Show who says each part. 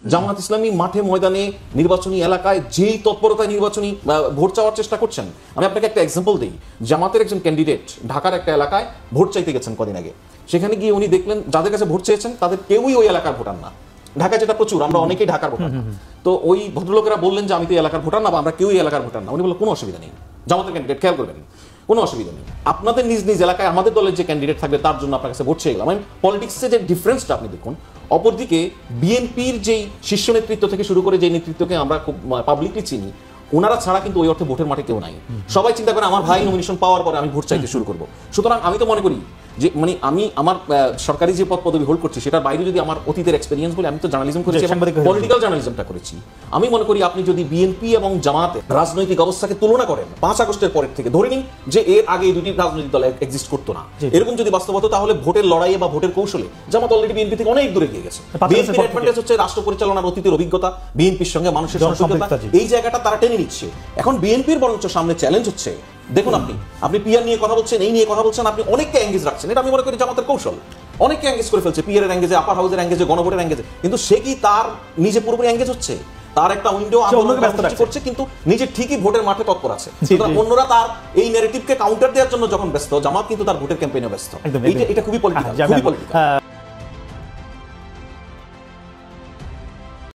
Speaker 1: জামাত ইসলামী মাঠে ময়দানে নির্বাচনী এলাকায় যেই তৎপরতায় নির্বাচনী ভোট চাওয়ার চেষ্টা করছেন, আমি আপনাকে একটা এক্সাম্পল দিই। জামাতের একজন ক্যান্ডিডেট ঢাকার একটা এলাকায় ভোট চাইতে গেছেন কদিন আগে, সেখানে গিয়ে উনি দেখলেন যাদের কাছে ভোট চেয়েছেন তাদের কেউই ওই এলাকার ভোটার না। ঢাকায় যেটা প্রচুর, আমরা অনেকেই ঢাকার ভোটার না। তো ওই ভদ্রলোকেরা বললেন যে আমি তো এলাকার ভোটার না, বা আমরা কেউই এলাকার ভোটার না। উনি বললেন কোনো অসুবিধা নেই, জামাতের ক্যান্ডিডেট, খেয়াল করবেন, কোনো অসুবিধা নেই, আপনাদের নিজ নিজ এলাকায় আমাদের দলের যে ক্যান্ডিডেট থাকবে তার জন্য আপনার কাছে ভোট চেয়ে গেলাম। আমি পলিটিক্সে যে ডিফারেন্সটা আপনি দেখুন। অপরদিকে বিএনপির যেই শীর্ষ নেতৃত্ব থেকে শুরু করে যে নেতৃত্বকে আমরা খুব পাবলিকলি চিনি, ওনারা ছাড়া কিন্তু ওই অর্থে ভোটের মাঠে কেউ নাই। সবাই চিন্তা করে আমার ভাই নমিনেশন পাওয়ার পরে আমি ভোট চাইতে শুরু করবো। সুতরাং আমি তো মনে করি যে মানে আমি আমার সরকারি যে পদ পদবি হোল্ড করছি সেটার বাইরে যদি আমার অতীতের এক্সপেরিয়েন্স বলে, আমি তো জার্নালিজম করেছি, পলিটিক্যাল জার্নালিজমটা করেছি। আমি মনে করি আপনি যদি বিএনপি এবং জামাতের রাজনৈতিক অবস্থাকে তুলনা করেন 5 আগস্টের পরের থেকে, ধরে নিন যে এর আগে এই দুটি রাজনৈতিক দল এক্সিস্ট করতো না, এরকম যদি বাস্তব হতো, তাহলে ভোটের লড়াইয়ে বা ভোটের কৌশলে জামাত অলরেডি বিএনপি থেকে অনেক দূরে গিয়ে গেছে। বিএনপির অ্যাডভান্টেজ হচ্ছে রাষ্ট্র পরিচালনার অতীতের অভিজ্ঞতা, বিএনপির সঙ্গে মানুষের সম্পর্কতা, এই জায়গাটা তারা টেনে নিচ্ছে। এখন বিএনপির বরঞ্চ সামনে চ্যালেঞ্জ হচ্ছে, দেখুন আপনি পিয়ার নিয়ে কথা বলছেন, এই নিয়ে কথা বলছেন, আপনি অনেককে এঙ্গেজ রাখছেন, এটা আমি মনে করি জামাতের কৌশল। অনেককে এঙ্গেজ করে ফেলছে, পিয়ারের এঙ্গেজে, আপার হাউসের এঙ্গেজে, গণভোটের এঙ্গেজে, কিন্তু সে কি তার নিজে পুরোপুরি এঙ্গেজ হচ্ছে? তার একটা উইন্ডো করছে, কিন্তু নিজে ঠিকই ভোটের মাঠে তৎপর আছে। অন্যরা তার এই ন্যারেটিভকে কাউন্টার দেওয়ার জন্য যখন ব্যস্ত, জামাত কিন্তু তার ভোটের ক্যাম্পেইনে ব্যস্ত। এটা খুবই পলিটিক্যাল।